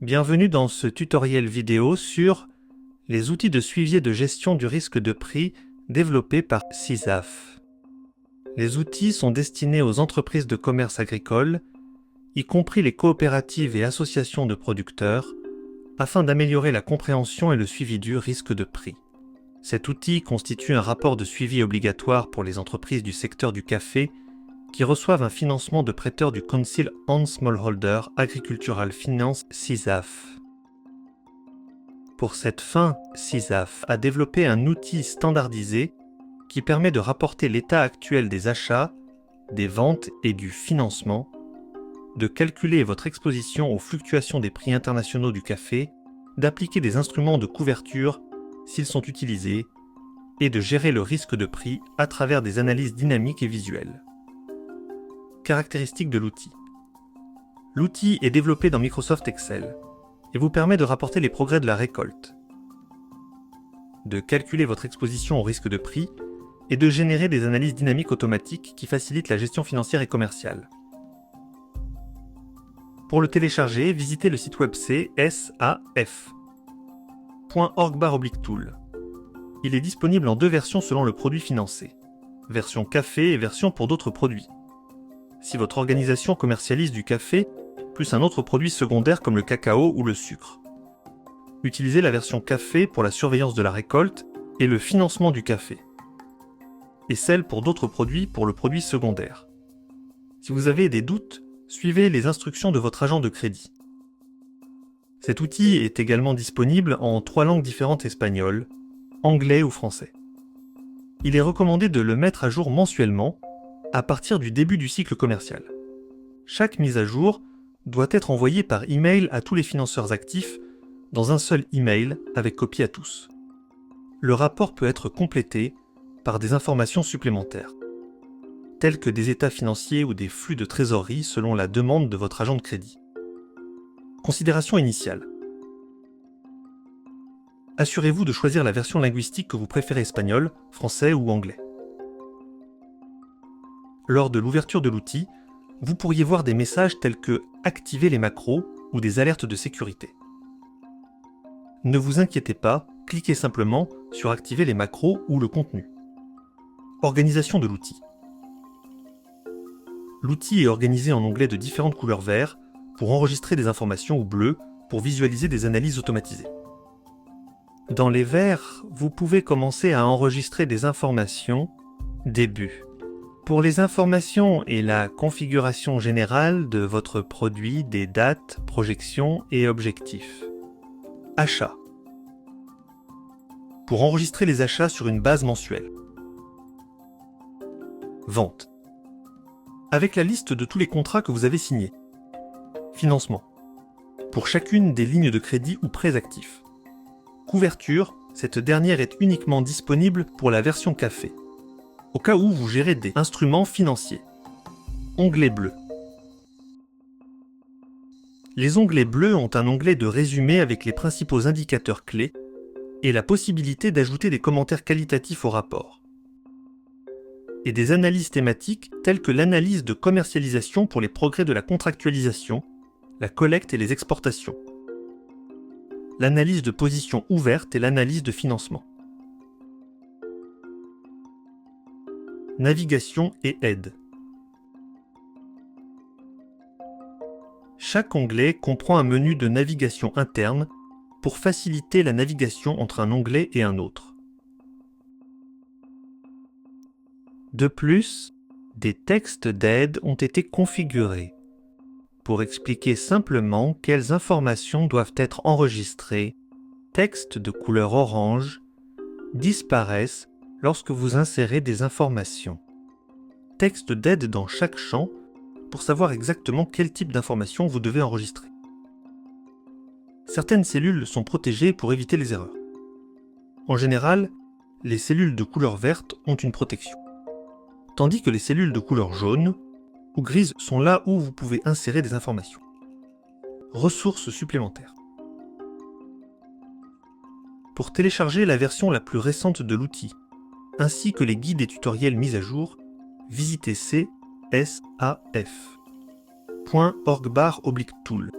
Bienvenue dans ce tutoriel vidéo sur les outils de suivi et de gestion du risque de prix développés par CISAF. Les outils sont destinés aux entreprises de commerce agricole, y compris les coopératives et associations de producteurs, afin d'améliorer la compréhension et le suivi du risque de prix. Cet outil constitue un rapport de suivi obligatoire pour les entreprises du secteur du café qui reçoivent un financement de prêteurs du Council on Smallholder Agricultural Finance CISAF. Pour cette fin, CISAF a développé un outil standardisé qui permet de rapporter l'état actuel des achats, des ventes et du financement, de calculer votre exposition aux fluctuations des prix internationaux du café, d'appliquer des instruments de couverture s'ils sont utilisés, et de gérer le risque de prix à travers des analyses dynamiques et visuelles. Caractéristiques de l'outil. L'outil est développé dans Microsoft Excel et vous permet de rapporter les progrès de la récolte, de calculer votre exposition au risque de prix et de générer des analyses dynamiques automatiques qui facilitent la gestion financière et commerciale. Pour le télécharger, visitez le site web saf.org/tool. Il est disponible en deux versions selon le produit financé, version café et version pour d'autres produits. Si votre organisation commercialise du café, plus un autre produit secondaire comme le cacao ou le sucre. Utilisez la version café pour la surveillance de la récolte et le financement du café, et celle pour d'autres produits pour le produit secondaire. Si vous avez des doutes, suivez les instructions de votre agent de crédit. Cet outil est également disponible en 3 langues différentes espagnoles, anglais ou français. Il est recommandé de le mettre à jour mensuellement, à partir du début du cycle commercial. Chaque mise à jour doit être envoyée par email à tous les financeurs actifs dans un seul email avec copie à tous. Le rapport peut être complété par des informations supplémentaires, telles que des états financiers ou des flux de trésorerie selon la demande de votre agent de crédit. Considération initiale. Assurez-vous de choisir la version linguistique que vous préférez, espagnol, français ou anglais. Lors de l'ouverture de l'outil, vous pourriez voir des messages tels que « Activer les macros » ou des alertes de sécurité. Ne vous inquiétez pas, cliquez simplement sur « Activer les macros » ou le contenu. Organisation de l'outil. L'outil est organisé en onglets de différentes couleurs vert pour enregistrer des informations ou bleu pour visualiser des analyses automatisées. Dans les verts, vous pouvez commencer à enregistrer des informations « Début ». Pour les informations et la configuration générale de votre produit, des dates, projections et objectifs. Achats. Pour enregistrer les achats sur une base mensuelle. Vente. Avec la liste de tous les contrats que vous avez signés. Financement. Pour chacune des lignes de crédit ou prêts actifs. Couverture, cette dernière est uniquement disponible pour la version café, au cas où vous gérez des instruments financiers. Onglet bleu. Les onglets bleus ont un onglet de résumé avec les principaux indicateurs clés et la possibilité d'ajouter des commentaires qualitatifs au rapport. Et des analyses thématiques telles que l'analyse de commercialisation pour les progrès de la contractualisation, la collecte et les exportations, l'analyse de position ouverte et l'analyse de financement. Navigation et aide. Chaque onglet comprend un menu de navigation interne pour faciliter la navigation entre un onglet et un autre. De plus, des textes d'aide ont été configurés pour expliquer simplement quelles informations doivent être enregistrées. Textes de couleur orange disparaissent lorsque vous insérez des informations. Texte d'aide dans chaque champ pour savoir exactement quel type d'informations vous devez enregistrer. Certaines cellules sont protégées pour éviter les erreurs. En général, les cellules de couleur verte ont une protection, tandis que les cellules de couleur jaune ou grise sont là où vous pouvez insérer des informations. Ressources supplémentaires. Pour télécharger la version la plus récente de l'outil, ainsi que les guides et tutoriels mis à jour, visitez saf.org/tool.